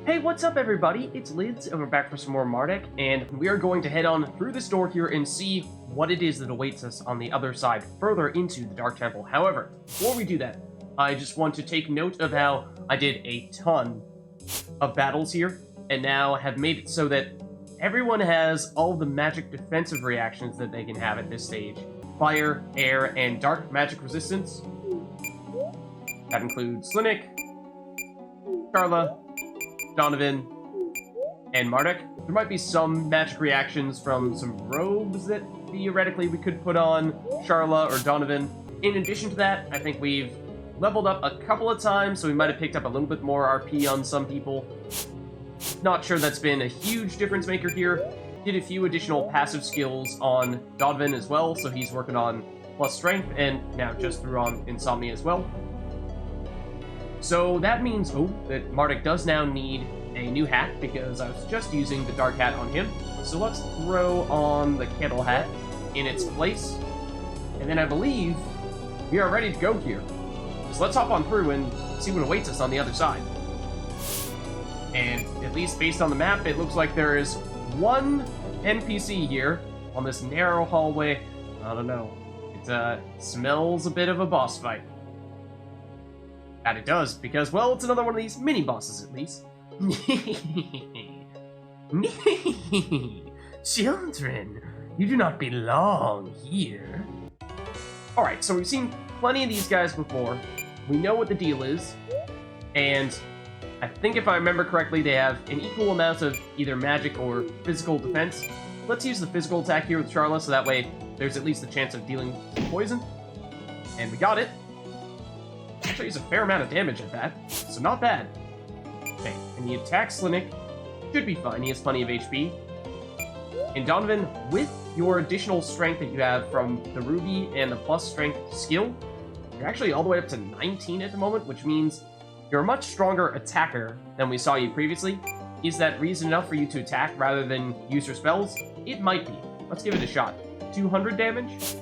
Hey, what's up everybody? It's Lids, and we're back for some more Mardek, and we are going to head on through this door here and see what it is that awaits us on the other side, further into the Dark Temple. However, before we do that, I just want to take note of how I did a ton of battles here, and now have made it so that everyone has all the magic defensive reactions that they can have at this stage. Fire, air, and dark magic resistance. That includes Slinik, Carla, Donovan, and Mardek. There might be some magic reactions from some robes that theoretically we could put on Charla or Donovan. In addition to that, I think we've leveled up a couple of times, so we might have picked up a little bit more RP on some people. Not sure that's been a huge difference maker here. Did a few additional passive skills on Donovan as well, so he's working on plus strength, and now just threw on Insomnia as well. So that means, that Mardek does now need a new hat, because I was just using the dark hat on him. So let's throw on the candle hat in its place. And then I believe we are ready to go here. So let's hop on through and see what awaits us on the other side. And at least based on the map, it looks like there is one NPC here on this narrow hallway. I don't know. It smells a bit of a boss fight. That it does, because, well, it's another one of these mini-bosses, at least. Children, you do not belong here. Alright, so we've seen plenty of these guys before. We know what the deal is. And I think if I remember correctly, they have an equal amount of either magic or physical defense. Let's use the physical attack here with Charla, so that way there's at least a chance of dealing some poison. And we got it. Actually, it's a fair amount of damage at that, so not bad. Okay, and the attack Slinik should be fine. He has plenty of HP. And Donovan, with your additional strength that you have from the Ruby and the plus strength skill, you're actually all the way up to 19 at the moment, which means you're a much stronger attacker than we saw you previously. Is that reason enough for you to attack rather than use your spells? It might be. Let's give it a shot. 200 damage?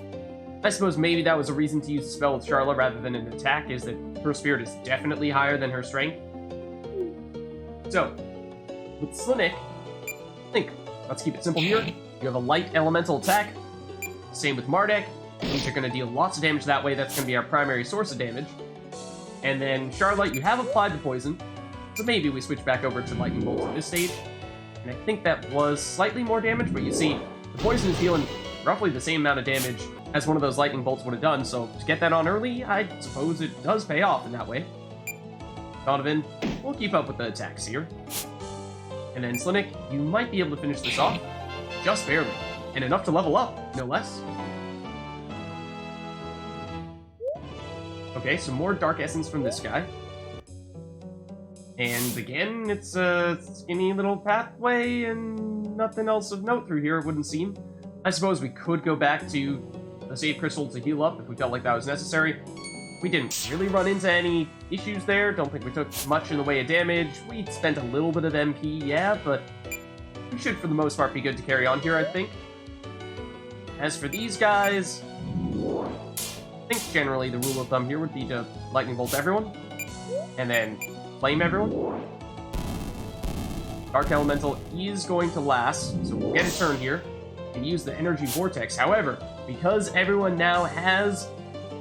I suppose maybe that was a reason to use the spell with Charla rather than an attack, is that her spirit is definitely higher than her strength. So, with Slinik, let's keep it simple here. You have a light elemental attack. Same with Mardek. Means you're going to deal lots of damage that way. That's going to be our primary source of damage. And then Charlotte, you have applied the poison, so maybe we switch back over to Lightning Bolts at this stage. And I think that was slightly more damage, but you see, the poison is dealing roughly the same amount of damage as one of those Lightning Bolts would have done, so to get that on early, I suppose it does pay off in that way. Donovan, we'll keep up with the attacks here. And then Slinik, you might be able to finish this off, just barely, and enough to level up, no less. Okay, some more Dark Essence from this guy. And again, it's a skinny little pathway, and nothing else of note through here, it wouldn't seem. I suppose we could go back to the save crystal to heal up if we felt like that was necessary. We didn't really run into any issues there. Don't think we took much in the way of damage. We spent a little bit of MP, yeah, but we should for the most part be good to carry on here, I think. As for these guys, I think generally the rule of thumb here would be to Lightning Bolt everyone, and then Flame everyone. Dark Elemental is going to last, so we'll get a turn here and use the Energy Vortex. However, because everyone now has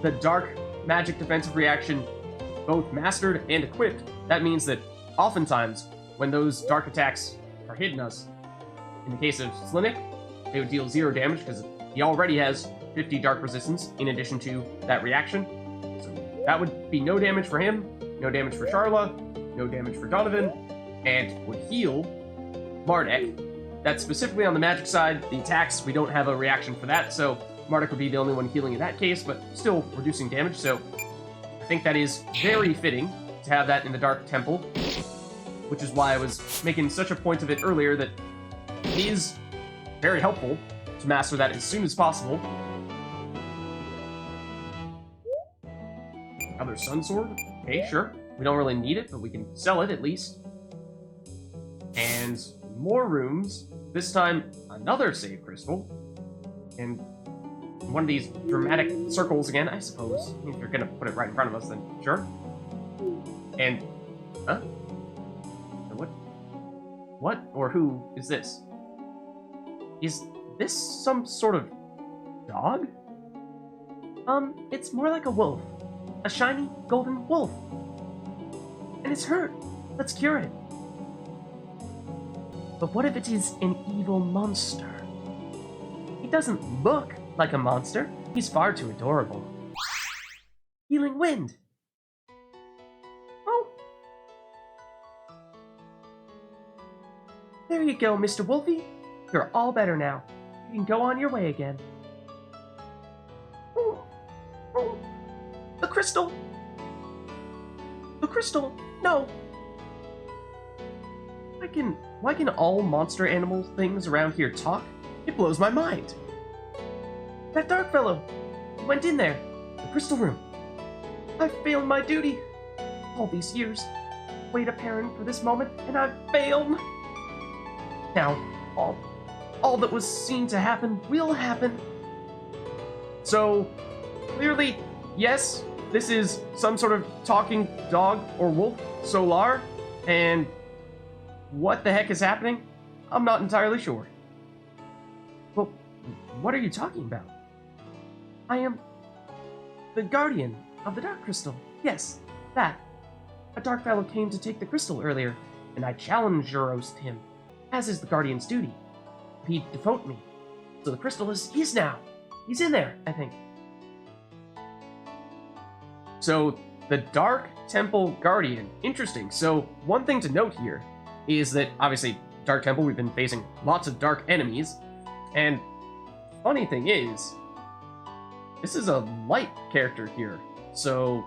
the Dark Magic Defensive Reaction both mastered and equipped, that means that oftentimes, when those Dark attacks are hitting us, in the case of Slinik, they would deal 0 damage, because he already has 50 Dark Resistance in addition to that reaction. So that would be no damage for him, no damage for Charla, no damage for Donovan, and would heal Mardek. That's specifically on the magic side. The attacks, we don't have a reaction for that, so Mardek would be the only one healing in that case, but still reducing damage, so I think that is very fitting to have that in the Dark Temple, which is why I was making such a point of it earlier that it is very helpful to master that as soon as possible. Another Sun Sword? Okay, sure. We don't really need it, but we can sell it at least. And more rooms. This time, another save crystal. And one of these dramatic circles again, I suppose. If you're gonna put it right in front of us, then sure. And... huh? What? What or who is this? Is this some sort of dog? It's more like a wolf. A shiny golden wolf. And it's hurt. Let's cure it. But what if it is an evil monster? He doesn't look like a monster. He's far too adorable. Healing wind. Oh. There you go, Mr. Wolfie. You're all better now. You can go on your way again. Oh. Oh. The crystal! The crystal! No! Why can all monster animal things around here talk? It blows my mind. That dark fellow! He went in there. The crystal room. I failed my duty. All these years. Wait a parent for this moment, and I've failed. Now, all that was seen to happen will happen. So, clearly, yes, this is some sort of talking dog or wolf, Solar, and what the heck is happening? I'm not entirely sure. Well, what are you talking about? I am the guardian of the Dark Crystal. Yes, that. A dark fellow came to take the crystal earlier, and I challenged roast him, as is the guardian's duty. He'd devote me. So the crystal is his now. He's in there, I think. So, the Dark Temple Guardian. Interesting. So, one thing to note here is that, obviously, Dark Temple, we've been facing lots of dark enemies, and funny thing is, this is a light character here. So,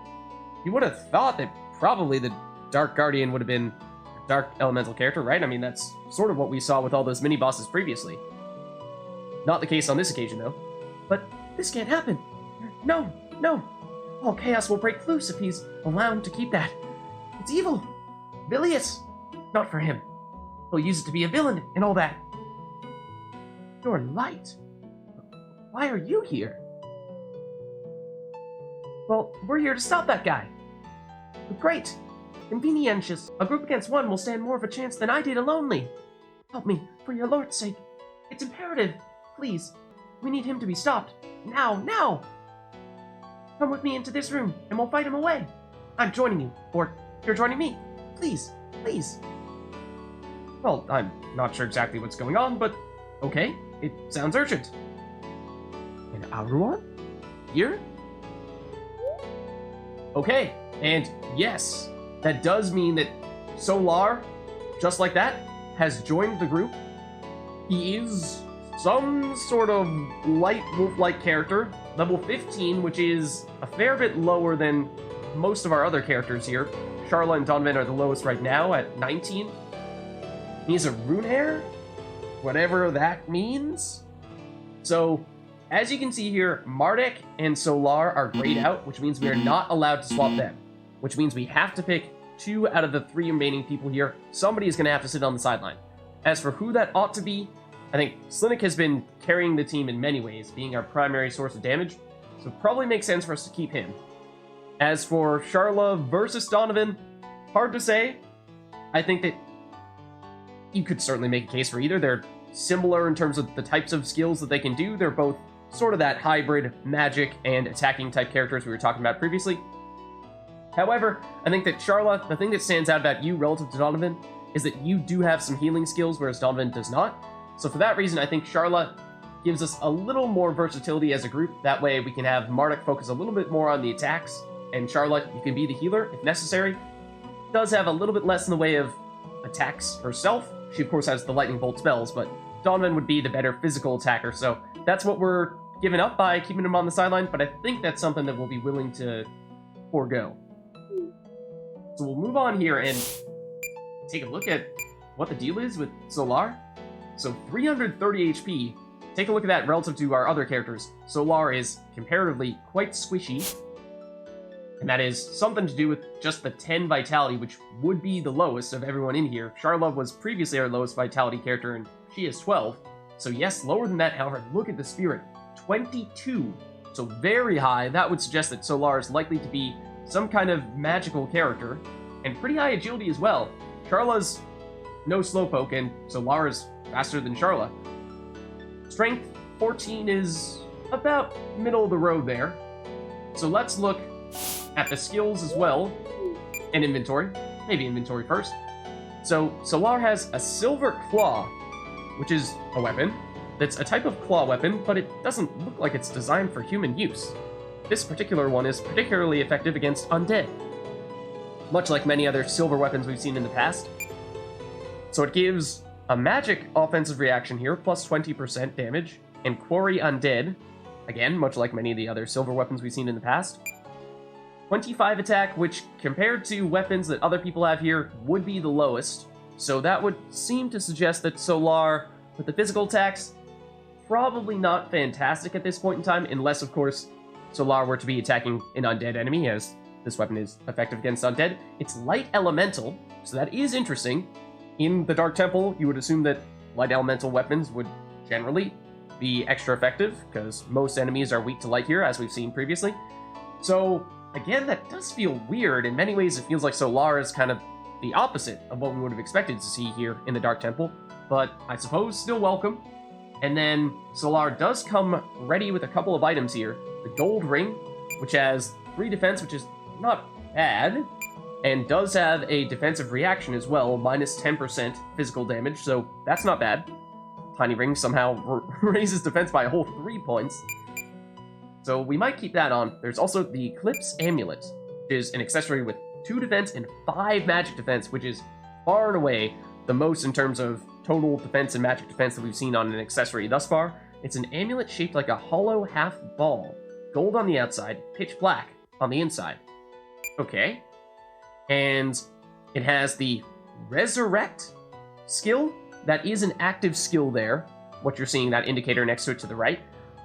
you would have thought that probably the Dark Guardian would have been a dark elemental character, right? I mean, that's sort of what we saw with all those mini-bosses previously. Not the case on this occasion, though. But this can't happen. No, no. All chaos will break loose if he's allowed to keep that. It's evil. Bilious. Not for him. He'll use it to be a villain and all that. You're light. Why are you here? Well, we're here to stop that guy. Great. Convenientious. A group against one will stand more of a chance than I did alonely. Help me, for your lord's sake. It's imperative. Please. We need him to be stopped. Now, now! Come with me into this room, and we'll fight him away. I'm joining you, or you're joining me. Please, please. Well, I'm not sure exactly what's going on, but okay, it sounds urgent. And Aruan? Here? Okay, and yes, that does mean that Solar, just like that, has joined the group. He is some sort of light wolf-like character, level 15, which is a fair bit lower than most of our other characters here. Charla and Donovan are the lowest right now at 19. He's a rune hair, whatever that means. So, as you can see here, Mardek and Solar are grayed out, which means we are not allowed to swap them. Which means we have to pick 2 out of the 3 remaining people here. Somebody is going to have to sit on the sideline. As for who that ought to be, I think Slinik has been carrying the team in many ways, being our primary source of damage, so it probably makes sense for us to keep him. As for Charla versus Donovan, hard to say. I think that you could certainly make a case for either. They're similar in terms of the types of skills that they can do. They're both sort of that hybrid magic and attacking type characters we were talking about previously. However, I think that Charla, the thing that stands out about you relative to Donovan is that you do have some healing skills, whereas Donovan does not. So for that reason, I think Charla gives us a little more versatility as a group. That way we can have Mardek focus a little bit more on the attacks, and Charla, you can be the healer if necessary. Does have a little bit less in the way of attacks herself. She, of course, has the lightning bolt spells, but Donovan would be the better physical attacker. So that's what we're giving up by keeping him on the sideline, but I think that's something that we'll be willing to forego. So we'll move on here and take a look at what the deal is with Solar. So 330 HP. Take a look at that relative to our other characters. Solar is comparatively quite squishy. And that is something to do with just the 10 vitality, which would be the lowest of everyone in here. Charla was previously our lowest vitality character, and she is 12. So yes, lower than that. However, look at the spirit. 22. So very high. That would suggest that Solar is likely to be some kind of magical character. And pretty high agility as well. Charla's no Slowpoke, and Solar is faster than Charla. Strength 14 is about middle of the road there. So let's look at the skills as well, and inventory. Maybe inventory first. So Solar has a Silver Claw, which is a weapon. That's a type of claw weapon, but it doesn't look like it's designed for human use. This particular one is particularly effective against undead, much like many other silver weapons we've seen in the past. So it gives a magic offensive reaction here, plus 20% damage, and Quarry Undead, again, much like many of the other silver weapons we've seen in the past. 25 attack, which compared to weapons that other people have here, would be the lowest. So that would seem to suggest that Solar, with the physical attacks, probably not fantastic at this point in time, unless, of course, Solar were to be attacking an undead enemy, as this weapon is effective against undead. It's light elemental, so that is interesting. In the Dark Temple, you would assume that light elemental weapons would generally be extra effective, because most enemies are weak to light here, as we've seen previously. So, again, that does feel weird. In many ways, it feels like Solar is kind of the opposite of what we would have expected to see here in the Dark Temple, but I suppose still welcome. And then Solar does come ready with a couple of items here. The Gold Ring, which has 3 defense, which is not bad, and does have a defensive reaction as well, minus 10% physical damage, so that's not bad. Tiny Ring somehow raises defense by a whole 3 points. So we might keep that on. There's also the Eclipse Amulet, which is an accessory with 2 defense and 5 magic defense, which is far and away the most in terms of total defense and magic defense that we've seen on an accessory thus far. It's an amulet shaped like a hollow half ball, gold on the outside, pitch black on the inside. Okay. And it has the Resurrect skill. That is an active skill there. What you're seeing, that indicator next to it to the right.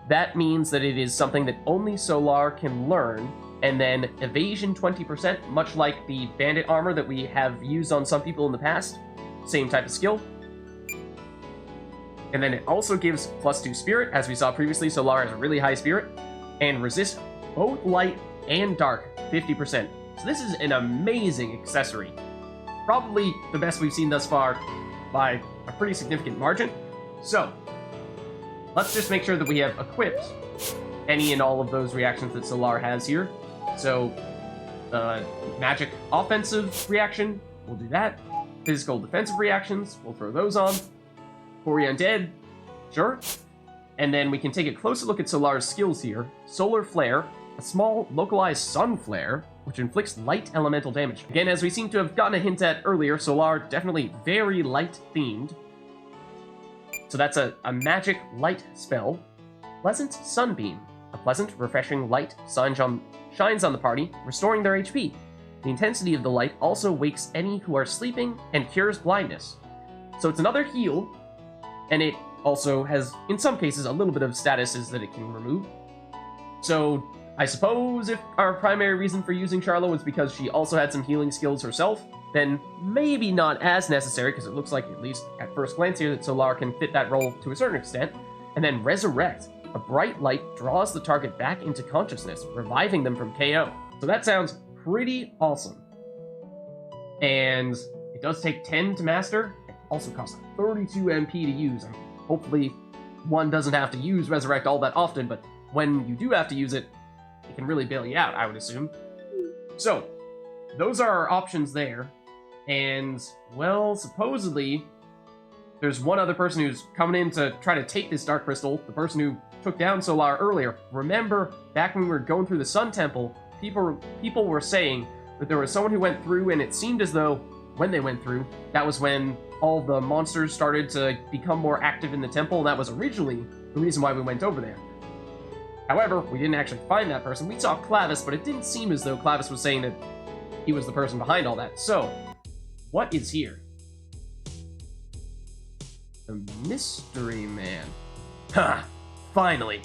That means that it is something that only Solar can learn. And then evasion 20%, much like the bandit armor that we have used on some people in the past. Same type of skill. And then it also gives +2 spirit. As we saw previously, Solar has a really high spirit. And resist both light and dark 50%. So this is an amazing accessory. Probably the best we've seen thus far by a pretty significant margin. So, let's just make sure that we have equipped any and all of those reactions that Solar has here. So, magic offensive reaction, we'll do that. Physical defensive reactions, we'll throw those on. Quarry Undead, sure. And then we can take a closer look at Solar's skills here. Solar Flare, a small localized sun flare, which inflicts light elemental damage. Again, as we seem to have gotten a hint at earlier, Solar definitely very light themed. So that's a magic light spell. Pleasant Sunbeam, a pleasant, refreshing light shines on the party, restoring their HP. The intensity of the light also wakes any who are sleeping and cures blindness. So it's another heal, and it also has, in some cases, a little bit of statuses that it can remove. So I suppose if our primary reason for using Charla was because she also had some healing skills herself, then maybe not as necessary, because it looks like, at least at first glance here, that Solar can fit that role to a certain extent. And then Resurrect. A bright light draws the target back into consciousness, reviving them from KO. So that sounds pretty awesome. And it does take 10 to master. It also costs 32 MP to use. And hopefully one doesn't have to use Resurrect all that often, but when you do have to use it, it can really bail you out, I would assume. So, those are our options there. And, well, supposedly, there's one other person who's coming in to try to take this Dark Crystal, the person who took down Solar earlier. Remember, back when we were going through the Sun Temple, people were saying that there was someone who went through, and it seemed as though, when they went through, that was when all the monsters started to become more active in the temple, and that was originally the reason why we went over there. However, we didn't actually find that person. We saw Clavis, but it didn't seem as though Clavis was saying that he was the person behind all that. So, what is here? The Mystery Man. Ha! Finally!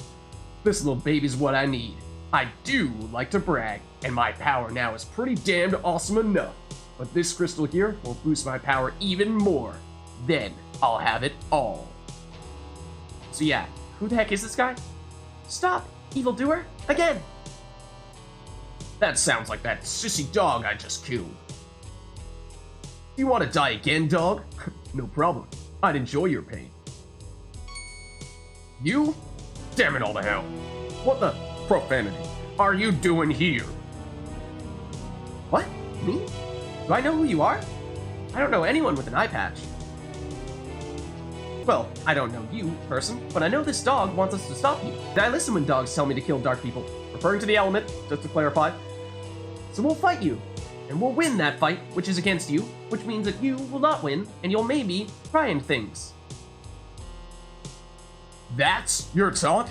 This little baby's what I need. I do like to brag, and my power now is pretty damned awesome enough. But this crystal here will boost my power even more. Then, I'll have it all. So yeah, who the heck is this guy? Stop, evildoer, again! That sounds like that sissy dog I just killed. You want to die again, dog? No problem. I'd enjoy your pain. You? Damn it all to hell. What the profanity are you doing here? What? Me? Do I know who you are? I don't know anyone with an eye patch. Well, I don't know you, person, but I know this dog wants us to stop you. And I listen when dogs tell me to kill dark people. Referring to the element, just to clarify. So we'll fight you. And we'll win that fight, which is against you, which means that you will not win, and you'll maybe try and things. That's your taunt?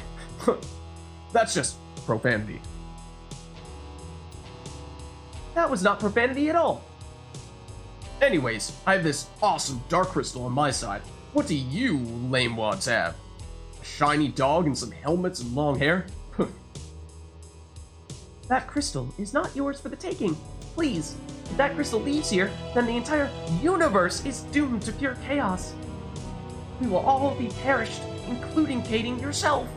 That's just profanity. That was not profanity at all. Anyways, I have this awesome dark crystal on my side. What do you lame wads have? A shiny dog and some helmets and long hair? That crystal is not yours for the taking. Please, if that crystal leaves here, then the entire universe is doomed to pure chaos. We will all be perished, including Kading yourself.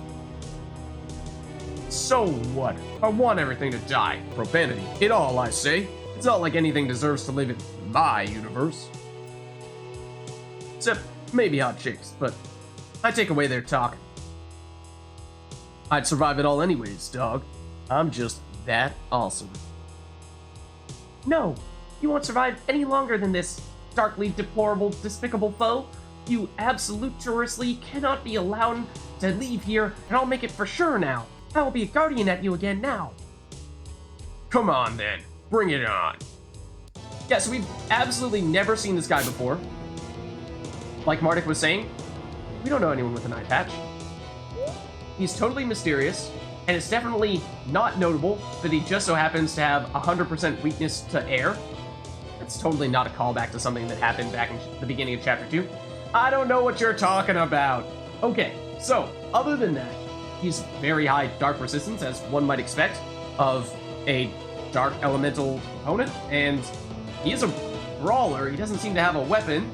So what? I want everything to die. Profanity. It all, I say. It's not like anything deserves to live in my universe. Except maybe hot chicks, but I take away their talk. I'd survive it all anyways, dog. I'm just that awesome. No, you won't survive any longer than this darkly deplorable, despicable foe. You absolutely cannot be allowed to leave here, and I'll make it for sure now. I will be a guardian at you again now. Come on then, bring it on. Yeah, so we've absolutely never seen this guy before. Like Mardek was saying, we don't know anyone with an eye patch. He's totally mysterious, and it's definitely not notable that he just so happens to have 100% weakness to air. That's totally not a callback to something that happened back in the beginning of Chapter 2. I don't know what you're talking about. Okay, so, other than that, he's very high dark resistance, as one might expect, of a dark elemental opponent, and he is a brawler. He doesn't seem to have a weapon.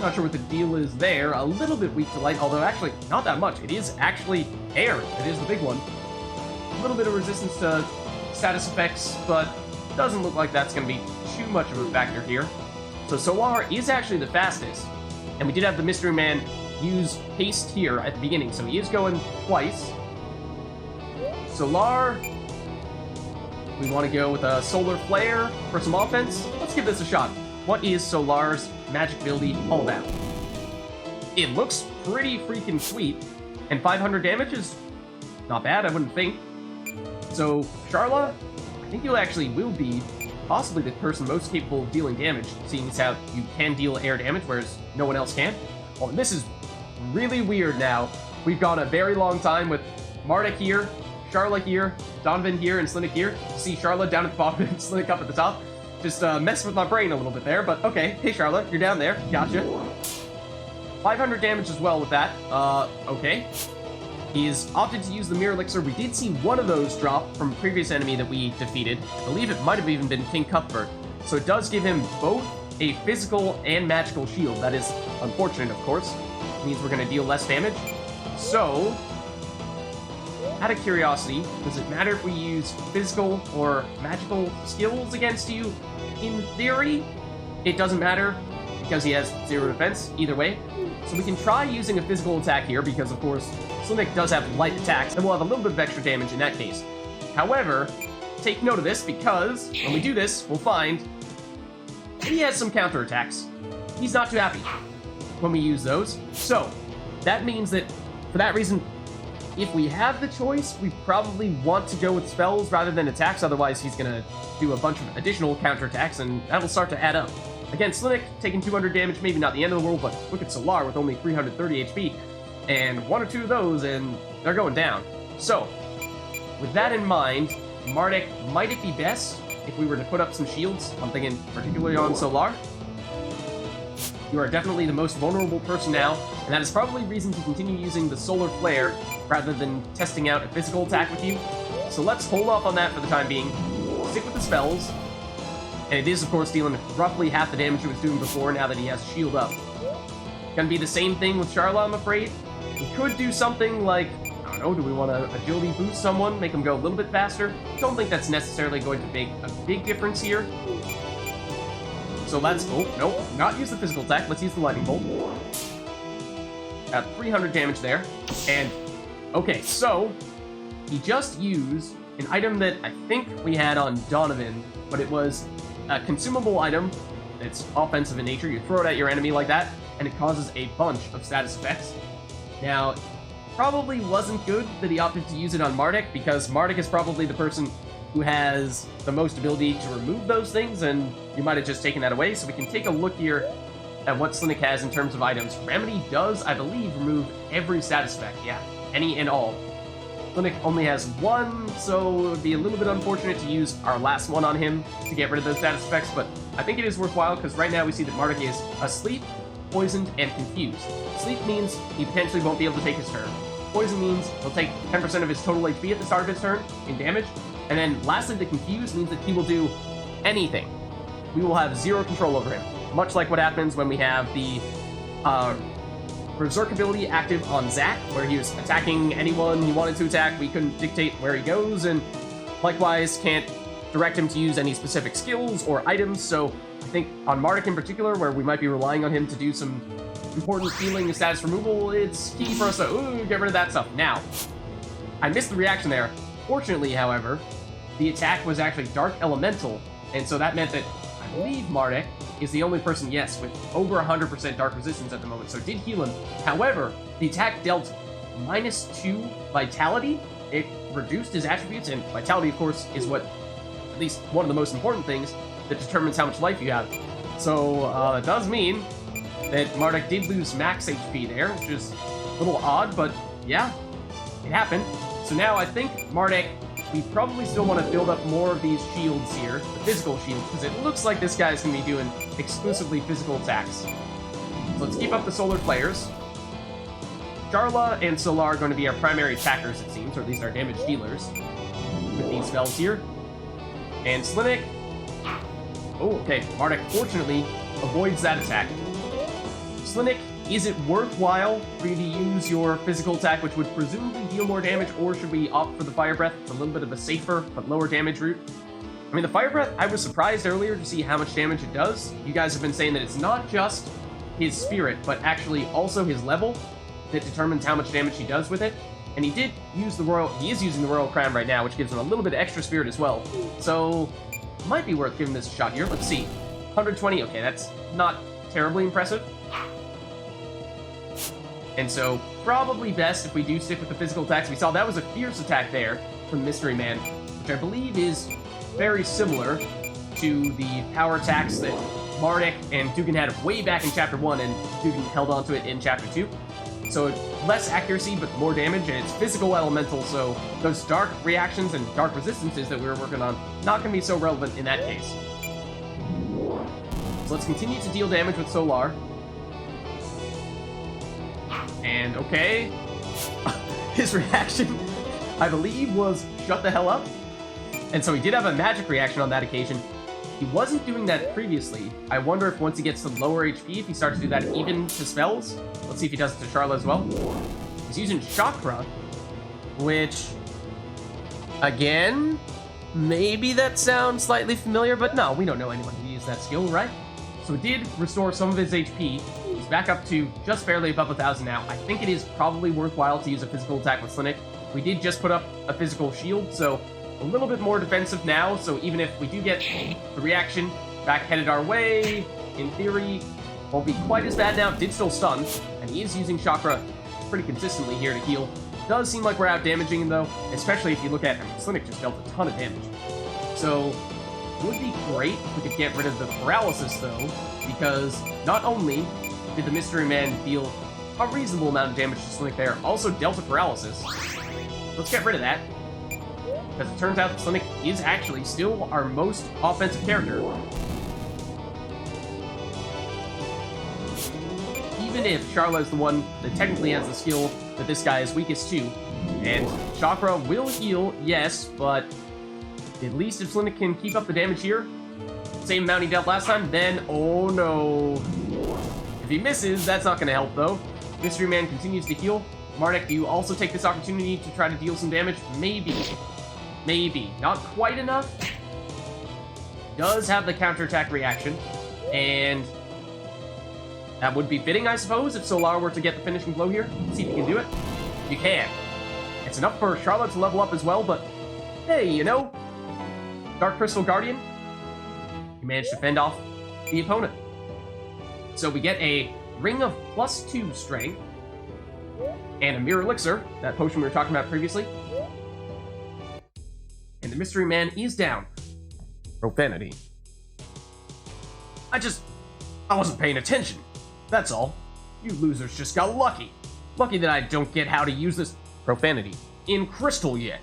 Not sure what the deal is there. A little bit weak to light, although actually not that much. It is actually air. It is the big one. A little bit of resistance to status effects, but doesn't look like that's going to be too much of a factor here. So Solar is actually the fastest, and we did have the Mystery Man use haste here at the beginning, so he is going twice. Solar, we want to go with a Solar Flare for some offense. Let's give this a shot. What is Solar's magic ability all about? It looks pretty freaking sweet, and 500 damage is not bad, I wouldn't think. So, Charla, I think you actually will be possibly the person most capable of dealing damage, seeing as how you can deal air damage, whereas no one else can. Oh, and this is really weird now. We've gone a very long time with Mardek here, Charla here, Donovan here, and Slinik here. See Charla down at the bottom and Slinik up at the top. Just messing with my brain a little bit there, but okay. Hey, Charla, you're down there. Gotcha. 500 damage as well with that. Okay. He's opted to use the Mirror Elixir. We did see one of those drop from a previous enemy that we defeated. I believe it might have even been King Cuthbert. So it does give him both a physical and magical shield. That is unfortunate, of course. It means we're going to deal less damage. So, out of curiosity, does it matter if we use physical or magical skills against you? In theory, it doesn't matter because he has 0 defense either way. So we can try using a physical attack here because, of course, Slinik does have light attacks, and we'll have a little bit of extra damage in that case. However, take note of this because when we do this, we'll find he has some counterattacks. He's not too happy when we use those. So, that means that, for that reason, if we have the choice, we probably want to go with spells rather than attacks, otherwise he's going to do a bunch of additional counterattacks, and that'll start to add up. Again, Slinik taking 200 damage, maybe not the end of the world, but look at Solar with only 330 HP, and 1 or 2 of those, and they're going down. So, with that in mind, Mardek, might it be best if we were to put up some shields? I'm thinking particularly on Solar. You are definitely the most vulnerable person now, and that is probably reason to continue using the Solar Flare rather than testing out a physical attack with you. So let's hold off on that for the time being. Stick with the spells. And it is, of course, dealing roughly half the damage it was doing before now that he has a shield up. Gonna be the same thing with Charla, I'm afraid. We could do something like, I don't know, do we want to agility boost someone, make them go a little bit faster? Don't think that's necessarily going to make a big difference here. So let's... Oh, nope. Not use the physical attack. Let's use the lightning bolt. At 300 damage there. And, okay, so he just used an item that I think we had on Donovan, but it was a consumable item that's offensive in nature. You throw it at your enemy like that, and it causes a bunch of status effects. Now, probably wasn't good that he opted to use it on Mardek, because Mardek is probably the person who has the most ability to remove those things, and you might have just taken that away. So we can take a look here at what Slinick has in terms of items. Remedy does, I believe, remove every status effect. Yeah, any and all. Slinick only has one, so it would be a little bit unfortunate to use our last one on him to get rid of those status effects, but I think it is worthwhile because right now we see that Mardek is asleep, poisoned, and confused. Sleep means he potentially won't be able to take his turn. Poison means he'll take 10% of his total HP at the start of his turn in damage. And then lastly, the confused means that he will do anything. We will have zero control over him. Much like what happens when we have the Berserk ability active on Zack, where he was attacking anyone he wanted to attack. We couldn't dictate where he goes, and likewise can't direct him to use any specific skills or items. So I think on Mardek in particular, where we might be relying on him to do some important healing and status removal, it's key for us to get rid of that stuff. Now, I missed the reaction there. Fortunately, however, the attack was actually Dark Elemental, and so that meant that I believe Mardek is the only person, yes, with over 100% Dark Resistance at the moment, so it did heal him. However, the attack dealt -2 Vitality. It reduced his attributes, and Vitality, of course, is what, at least one of the most important things, that determines how much life you have. So, it does mean that Mardek did lose max HP there, which is a little odd, but yeah, it happened. So now I think Mardek, we probably still want to build up more of these shields here, the physical shields, because it looks like this guy's going to be doing exclusively physical attacks. So let's keep up the solar players. Charla and Solar are going to be our primary attackers, it seems, or at least our damage dealers with these spells here. And Slinick... Oh, okay. Mardek, fortunately, avoids that attack. Slinick, is it worthwhile for you to use your physical attack, which would presumably deal more damage, or should we opt for the Fire Breath? It's a little bit of a safer but lower damage route. I mean, the Fire Breath, I was surprised earlier to see how much damage it does. You guys have been saying that it's not just his spirit, but actually also his level that determines how much damage he does with it. And he did use the Royal... He is using the Royal Crown right now, which gives him a little bit of extra spirit as well. So, might be worth giving this a shot here. Let's see. 120, okay, that's not terribly impressive. And so, probably best if we do stick with the physical attacks. We saw that was a fierce attack there from Mystery Man, which I believe is very similar to the power attacks that Mardek and Dugan had way back in Chapter 1, and Dugan held onto it in Chapter 2. So, less accuracy, but more damage, and it's physical elemental, so those dark reactions and dark resistances that we were working on, not going to be so relevant in that case. So let's continue to deal damage with Solar. And, okay, his reaction, I believe, was shut the hell up. And so he did have a magic reaction on that occasion. He wasn't doing that previously. I wonder if once he gets to lower HP, if he starts to do that even to spells. Let's see if he does it to Charla as well. He's using Chakra, which, again, maybe that sounds slightly familiar, but no, we don't know anyone who used that skill, right? So it did restore some of his HP. He's back up to just barely above 1,000 now. I think it is probably worthwhile to use a physical attack with Slinick. We did just put up a physical shield, so a little bit more defensive now, so even if we do get the reaction back headed our way, in theory, won't be quite as bad now. Did still stun, and he is using Chakra pretty consistently here to heal. Does seem like we're out damaging him, though, especially if you look at, I mean, Slinick just dealt a ton of damage. So, it would be great if we could get rid of the paralysis, though, because not only did the Mystery Man deal a reasonable amount of damage to Slinick there, also dealt a paralysis. Let's get rid of that. Because it turns out that Slinick is actually still our most offensive character. Even if Charla is the one that technically has the skill that this guy is weakest to. And Chakra will heal, yes, but at least if Slinick can keep up the damage here, same amount he dealt last time, then, oh no. If he misses, that's not going to help, though. Mystery Man continues to heal. Mardek, do you also take this opportunity to try to deal some damage? Maybe. Maybe. Not quite enough. Does have the counterattack reaction. And that would be fitting, I suppose, if Solar were to get the finishing blow here. See if you can do it. You can. It's enough for Charlotte to level up as well, but hey, you know, Dark Crystal Guardian, you managed to fend off the opponent. So we get a Ring of +2 Strength and a Mirror Elixir, that potion we were talking about previously. And the Mystery Man is down. Profanity. I wasn't paying attention. That's all. You losers just got lucky. Lucky that I don't get how to use this profanity in Crystal yet.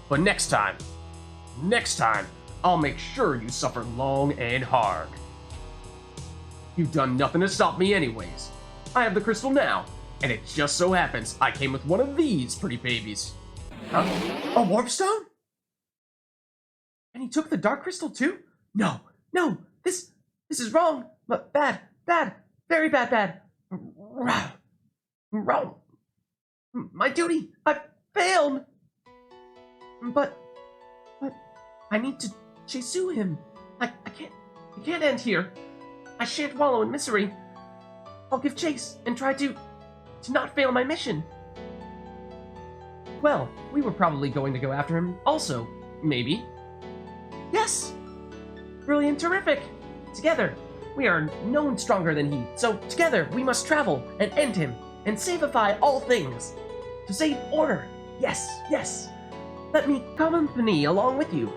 But next time, I'll make sure you suffer long and hard. You've done nothing to stop me anyways. I have the crystal now, and it just so happens I came with one of these pretty babies. Huh? A warp stone? And he took the dark crystal too? No, this is wrong. But bad, very bad. Wrong. My duty, I failed. But I need to pursue him. I can't end here. I shan't wallow in misery. I'll give chase and try to not fail my mission. Well, we were probably going to go after him also, maybe. Yes! Brilliant, terrific! Together, we are known stronger than he, so together we must travel and end him and savify all things. To save order, yes. Let me accompany along with you.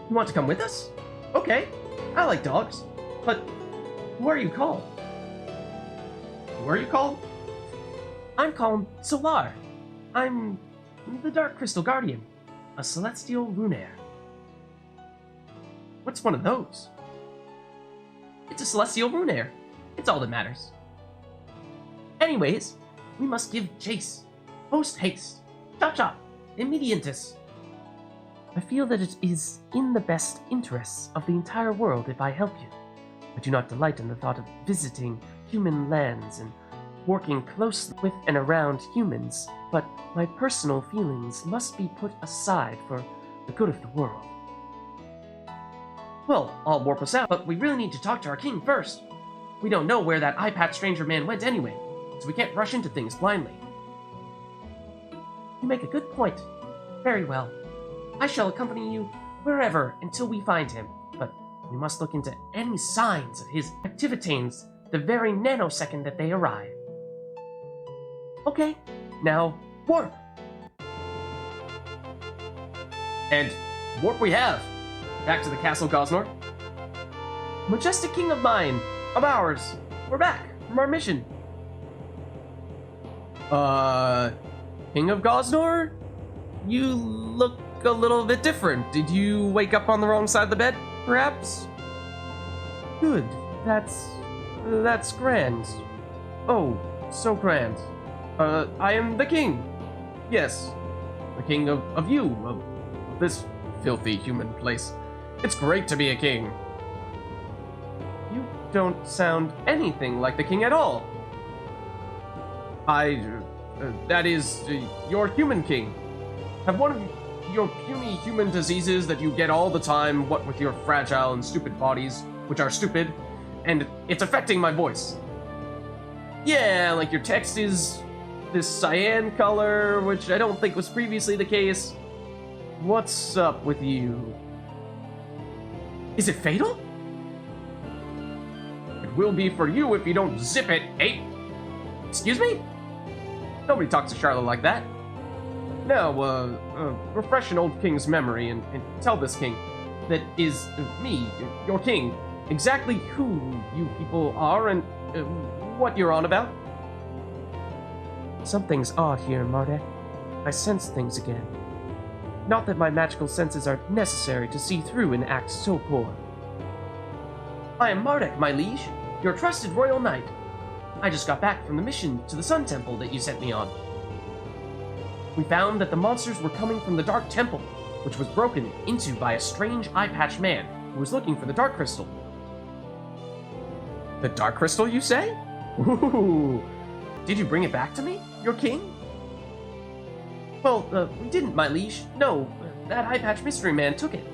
You want to come with us? Okay, I like dogs, but who are you called? I'm called Solar. I'm the Dark Crystal Guardian, a celestial lunaire. What's one of those? It's a celestial lunaire. It's all that matters. Anyways, we must give chase. Post haste. Chop, immediatus. I feel that it is in the best interests of the entire world if I help you. I do not delight in the thought of visiting human lands and working closely with and around humans, but my personal feelings must be put aside for the good of the world. Well, I'll warp us out, but we really need to talk to our king first. We don't know where that eye-patch stranger man went anyway, so we can't rush into things blindly. You make a good point. Very well. I shall accompany you wherever until we find him, but we must look into any signs of his activitates the very nanosecond that they arrive. Okay, now warp! And warp we have! Back to the Castle Gosnor. Majestic king of mine, of ours, we're back from our mission. King of Gosnor? You look a little bit different. Did you wake up on the wrong side of the bed, perhaps? Good. That's grand. Oh, so grand. I am the king. Yes, the king of you, of this filthy human place. It's great to be a king. You don't sound anything like the king at all. That is, your human king. Have one of your puny human diseases that you get all the time, what with your fragile and stupid bodies, which are stupid, and it's affecting my voice. Yeah, like your text is this cyan color, which I don't think was previously the case. What's up with you? Is it fatal? It will be for you if you don't zip it, eh? Excuse me? Nobody talks to Charlotte like that. No, refresh an old king's memory and tell this king that is me, your king, exactly who you people are and what you're on about. Something's odd here, Mardek. I sense things again. Not that my magical senses are necessary to see through an act so poor. I am Mardek, my liege, your trusted royal knight. I just got back from the mission to the Sun Temple that you sent me on. We found that the monsters were coming from the Dark Temple, which was broken into by a strange eye-patch man who was looking for the Dark Crystal. The Dark Crystal, you say? Ooh. Did you bring it back to me, your king? Well, we didn't, my liege. No, that eye-patch mystery man took it.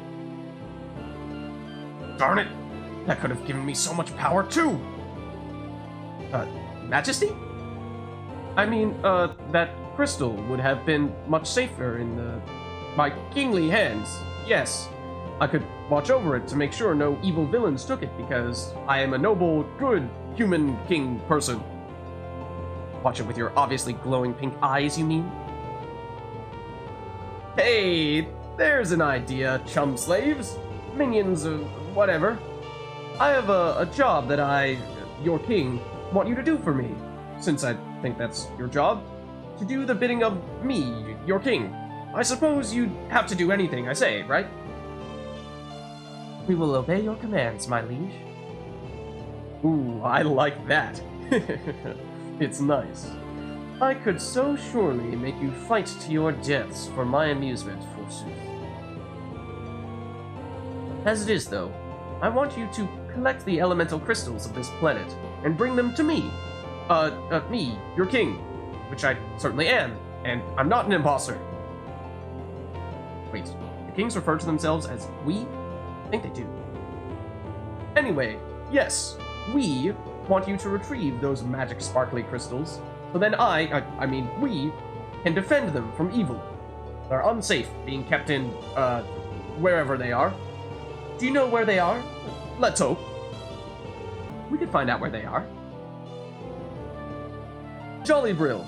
Darn it! That could have given me so much power, too! Majesty? I mean, that crystal would have been much safer in my kingly hands. Yes, I could watch over it to make sure no evil villains took it, because I am a noble, good, human king person. Watch it with your obviously glowing pink eyes, you mean? Hey, there's an idea, chum slaves. Minions or whatever. I have a job that your king, want you to do for me. Since I think that's your job. To do the bidding of me, your king. I suppose you'd have to do anything I say, right? We will obey your commands, my liege. Ooh, I like that. It's nice. I could so surely make you fight to your deaths for my amusement, forsooth. As it is, though, I want you to collect the elemental crystals of this planet and bring them to me. Me, your king, which I certainly am, and I'm not an imposter. Wait, do kings refer to themselves as we? I think they do. Anyway, yes, we want you to retrieve those magic sparkly crystals, so then I mean we, can defend them from evil. They're unsafe being kept in, wherever they are. Do you know where they are? Let's hope. We could find out where they are. Jolly Brill.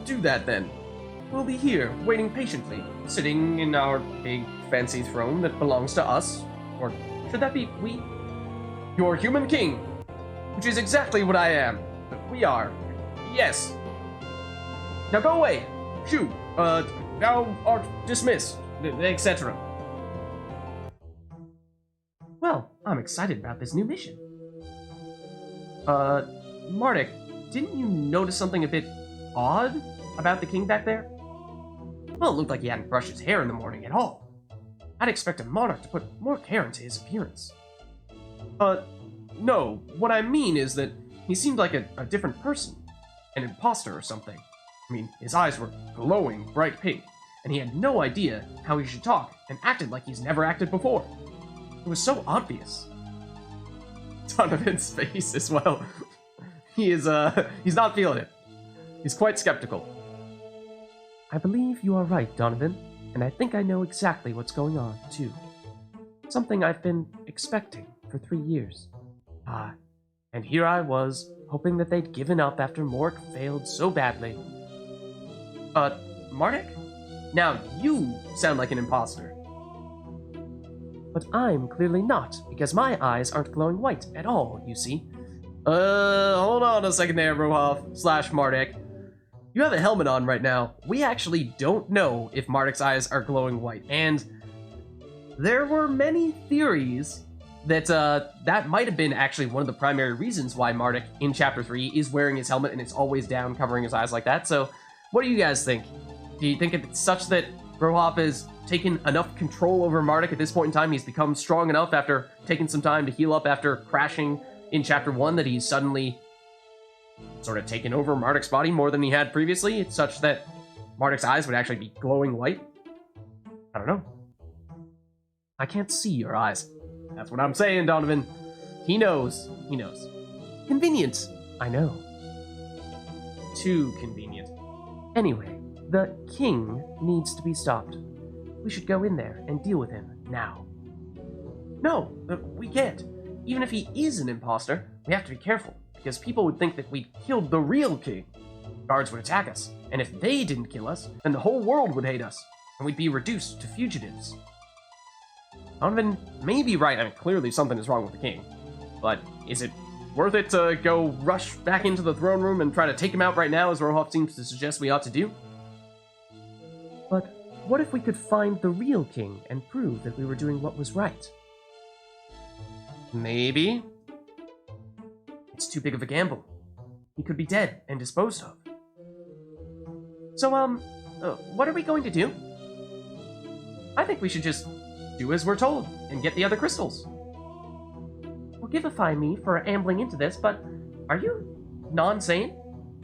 Do that then. We'll be here, waiting patiently, sitting in our big, fancy throne that belongs to us. Or should that be we? Your human king, which is exactly what I am. We are. Yes. Now go away. Shoo. Thou art dismissed, etc. Well, I'm excited about this new mission. Mardek, didn't you notice something a bit odd about the king back there? Well, it looked like he hadn't brushed his hair in the morning at all. I'd expect a monarch to put more care into his appearance. No. What I mean is that he seemed like a different person. An imposter or something. I mean, his eyes were glowing bright pink, and he had no idea how he should talk, and acted like he's never acted before. It was so obvious. Donovan's face as well. He's not feeling it. He's quite skeptical. I believe you are right, Donovan, and I think I know exactly what's going on, too. Something I've been expecting for 3 years. And here I was, hoping that they'd given up after Mork failed so badly. Mardek? Now, you sound like an imposter. But I'm clearly not, because my eyes aren't glowing white at all, you see. Hold on a second there, Rohov / Mardek. You have a helmet on right now. We actually don't know if Mardek's eyes are glowing white, and there were many theories that that might have been actually one of the primary reasons why Mardek in Chapter 3 is wearing his helmet and it's always down, covering his eyes like that. So, what do you guys think? Do you think it's such that Rohov has taken enough control over Mardek at this point in time? He's become strong enough after taking some time to heal up after crashing in Chapter 1 that he's suddenly sort of taken over Mardek's body more than he had previously. It's such that Mardek's eyes would actually be glowing white. I don't know. I can't see your eyes. That's what I'm saying, Donovan. He knows. He knows. Convenient. I know. Too convenient. Anyway, the king needs to be stopped. We should go in there and deal with him now. No, we can't. Even if he is an imposter, we have to be careful, because people would think that we'd killed the real king. Guards would attack us, and if they didn't kill us, then the whole world would hate us, and we'd be reduced to fugitives. Donovan may be right. I mean, clearly something is wrong with the king. But is it worth it to go rush back into the throne room and try to take him out right now, as Rohov seems to suggest we ought to do? But what if we could find the real king and prove that we were doing what was right? Maybe. It's too big of a gamble. He could be dead and disposed of. So, what are we going to do? I think we should just do as we're told and get the other crystals. Forgivify me for ambling into this, but are you non-sane?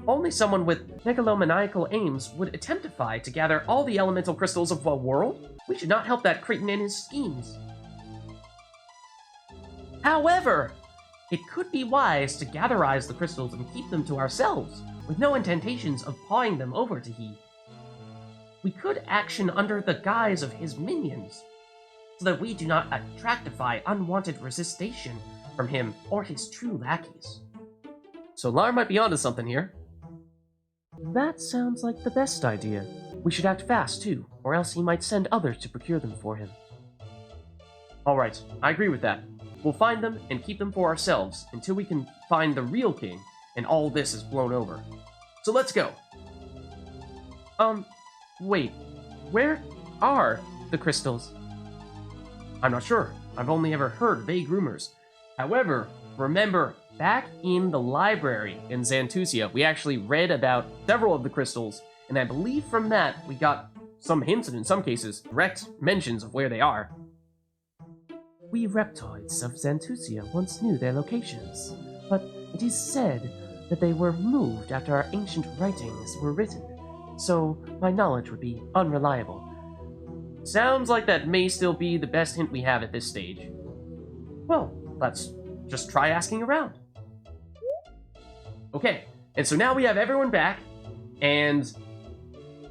Only someone with megalomaniacal aims would attemptify to gather all the elemental crystals of the world. We should not help that cretin in his schemes. However, it could be wise to gatherize the crystals and keep them to ourselves, with no intentions of pawing them over to he. We could action under the guise of his minions, so that we do not attractify unwanted resistation from him or his true lackeys. So Lar might be onto something here. That sounds like the best idea. We should act fast, too, or else he might send others to procure them for him. Alright, I agree with that. We'll find them and keep them for ourselves until we can find the real king and all this is blown over. So let's go. Wait. Where are the crystals? I'm not sure. I've only ever heard vague rumors. However, remember, back in the library in Xantusia, we actually read about several of the crystals, and I believe from that we got some hints and in some cases direct mentions of where they are. We reptoids of Xantusia once knew their locations, but it is said that they were moved after our ancient writings were written, so my knowledge would be unreliable. Sounds like that may still be the best hint we have at this stage. Well, let's just try asking around. Okay, and so now we have everyone back, and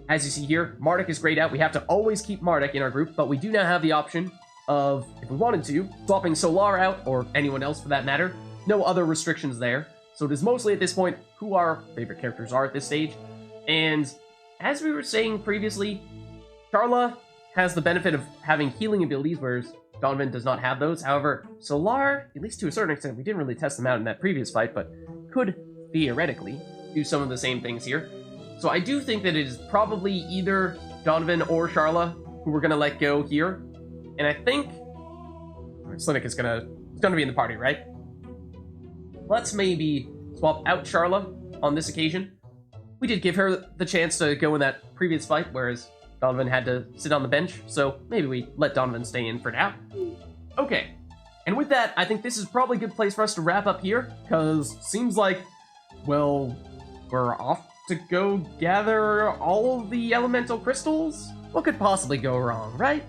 as you see here, Mardek is grayed out. We have to always keep Mardek in our group, but we do now have the option of, if we wanted to, swapping Solar out, or anyone else for that matter. No other restrictions there. So it is mostly at this point who our favorite characters are at this stage. And as we were saying previously, Charla has the benefit of having healing abilities, whereas Donovan does not have those. However, Solar, at least to a certain extent, we didn't really test them out in that previous fight, but could theoretically do some of the same things here. So I do think that it is probably either Donovan or Charla who we're going to let go here. And I think Slinik is gonna be in the party, right? Let's maybe swap out Charla on this occasion. We did give her the chance to go in that previous fight, whereas Donovan had to sit on the bench, so maybe we let Donovan stay in for now. Okay, and with that, I think this is probably a good place for us to wrap up here, because seems like, well, we're off to go gather all of the elemental crystals? What could possibly go wrong, right?